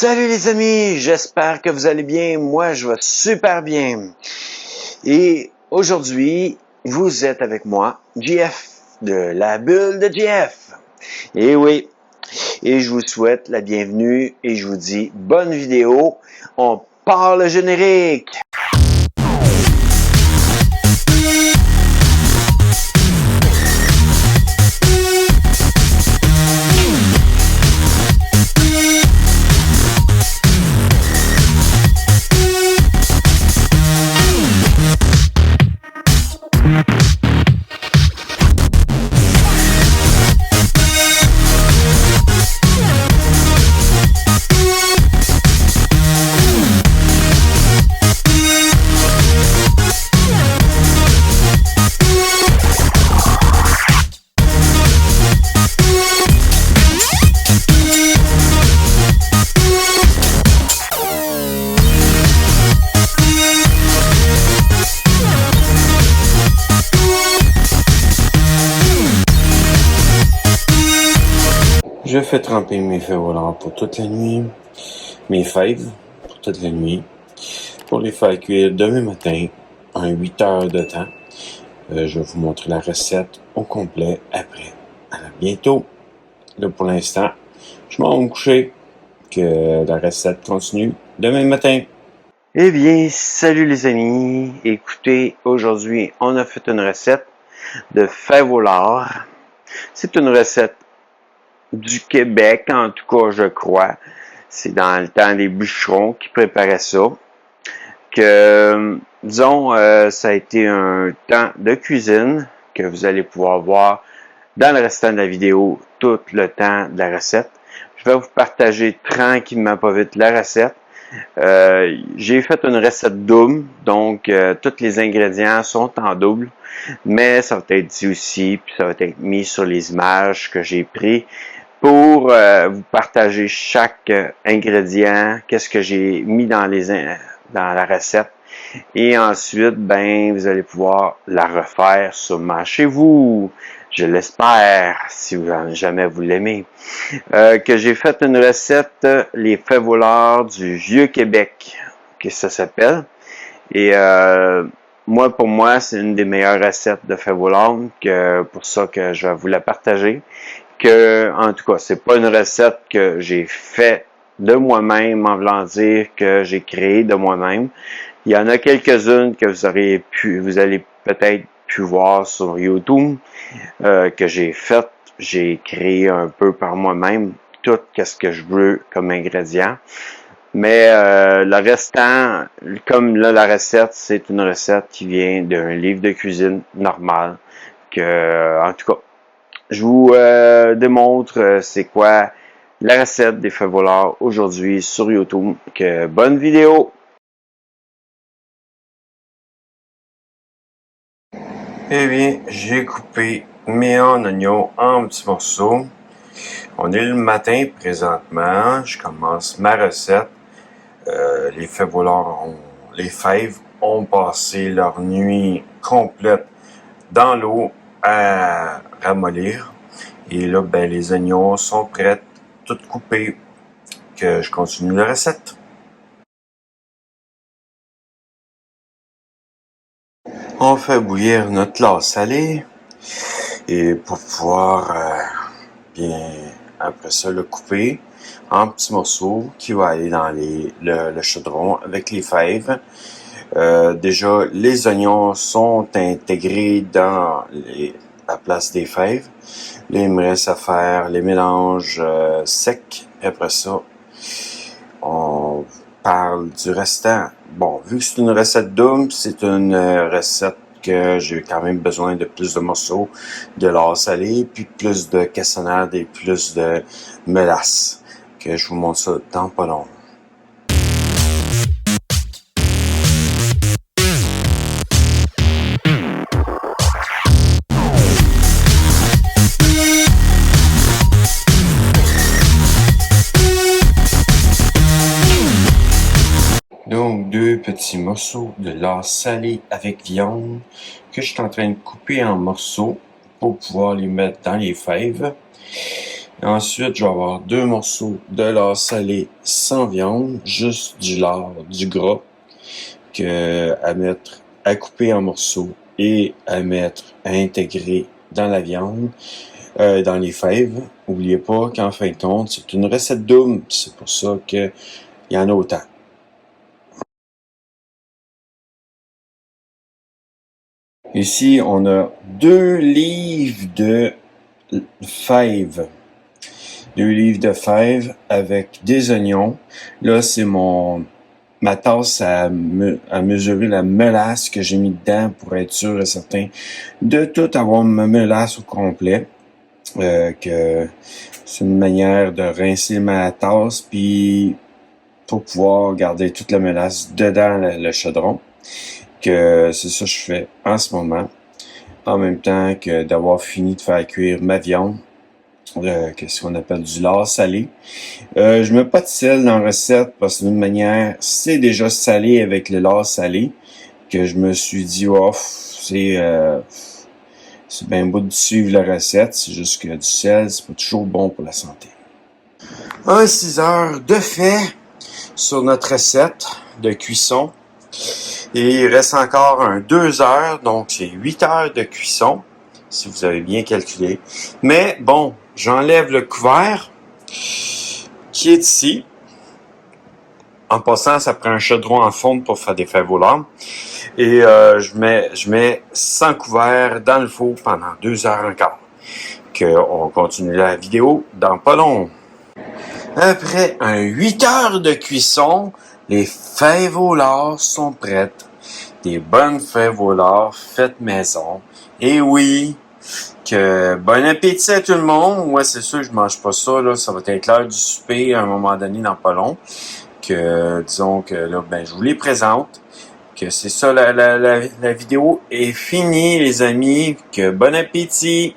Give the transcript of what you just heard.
Salut les amis, j'espère que vous allez bien. Moi, je vais super bien. Et aujourd'hui, vous êtes avec moi, JF, de la bulle de JF. Et oui, et je vous souhaite la bienvenue et je vous dis bonne vidéo. On part le générique. Je fais tremper mes fèves volantes pour toute la nuit, mes fèves pour toute la nuit, pour les faire cuire demain matin en 8 heures de temps. Je vais vous montrer la recette au complet après. À bientôt. Là pour l'instant, je m'en vais me coucher, que la recette continue demain matin. Eh bien, salut les amis. Écoutez, aujourd'hui, on a fait une recette de fèves au lard. C'est une recette du Québec, en tout cas, je crois. C'est dans le temps des bûcherons qui préparaient ça. Que, disons, ça a été un temps de cuisine que vous allez pouvoir voir dans le restant de la vidéo tout le temps de la recette. Je vais vous partager tranquillement, pas vite, la recette. J'ai fait une recette double, donc tous les ingrédients sont en double, mais ça va être dit aussi, puis ça va être mis sur les images que j'ai pris pour vous partager chaque ingrédient, qu'est-ce que j'ai mis dans la recette. Et ensuite, ben, vous allez pouvoir la refaire sûrement chez vous. Je l'espère, si jamais vous l'aimez. Que j'ai fait une recette, les fèves au lard du Vieux-Québec, que ça s'appelle. Et pour moi, c'est une des meilleures recettes de fèves au lard, que pour ça que je vais vous la partager. Que, en tout cas, c'est pas une recette que j'ai fait de moi-même, en voulant dire que j'ai créé de moi-même. Il y en a quelques-unes que vous allez peut-être pu voir sur YouTube, que j'ai faites, j'ai créé un peu par moi-même, tout ce que je veux comme ingrédient. Mais le restant, comme là la recette, c'est une recette qui vient d'un livre de cuisine normal, que, en tout cas, je vous démontre c'est quoi la recette des fèves au lard aujourd'hui sur YouTube. Que bonne vidéo! Eh bien, j'ai coupé mes oignons en petits morceaux. On est le matin présentement. Je commence ma recette. Les fèves au lard les fèves ont passé leur nuit complète dans l'eau à ramollir. Et là, ben, les oignons sont prêts, tout coupés, que je continue la recette. On fait bouillir notre lard salé et pour pouvoir bien après ça le couper en petits morceaux qui va aller dans le chaudron avec les fèves. Déjà, les oignons sont intégrés dans la place des fèves. Là, il me reste à faire les mélanges secs. Et après ça, on parle du restant. Bon, vu que c'est une recette double, c'est une recette que j'ai quand même besoin de plus de morceaux de lard salé, puis plus de cassonade et plus de mélasse. Que je vous montre ça dans pas long. Donc, 2 petits morceaux de lard salé avec viande que je suis en train de couper en morceaux pour pouvoir les mettre dans les fèves. Ensuite, je vais avoir 2 morceaux de lard salé sans viande, juste du lard, du gras, à mettre, à couper en morceaux et à mettre, à intégrer dans la viande, dans les fèves. N'oubliez pas qu'en fin de compte, c'est une recette double, c'est pour ça qu'il y en a autant. Ici, on a 2 livres de fèves. 2 livres de fèves avec des oignons. Là, c'est ma tasse à mesurer la mélasse que j'ai mis dedans pour être sûr et certain de tout avoir ma mélasse au complet. Que c'est une manière de rincer ma tasse puis pour pouvoir garder toute la mélasse dedans le chaudron. Que c'est ça que je fais en ce moment. En même temps que d'avoir fini de faire cuire ma viande. Qu'est-ce qu'on appelle du lard salé. Je mets pas de sel dans la recette parce que d'une manière, c'est déjà salé avec le lard salé que je me suis dit, oh, c'est bien beau de suivre la recette, c'est juste que du sel, c'est pas toujours bon pour la santé. 6 heures de fait sur notre recette de cuisson. Et il reste encore 2 heures, donc c'est 8 heures de cuisson, si vous avez bien calculé. Mais bon, j'enlève le couvert qui est ici. En passant, ça prend un chaudron en fonte pour faire des fèves au lard. Et je mets sans couvert dans le four pendant 2 heures encore. On continue la vidéo dans pas long. Après 8 heures de cuisson, les fèves au lard sont prêtes. Des bonnes fèves au lard faites maison. Et oui, que bon appétit à tout le monde. Moi, c'est sûr que je mange pas ça, là. Ça va être l'heure du souper à un moment donné dans pas long. Disons que là, je vous les présente. Que c'est ça, la vidéo est finie, les amis. Que bon appétit!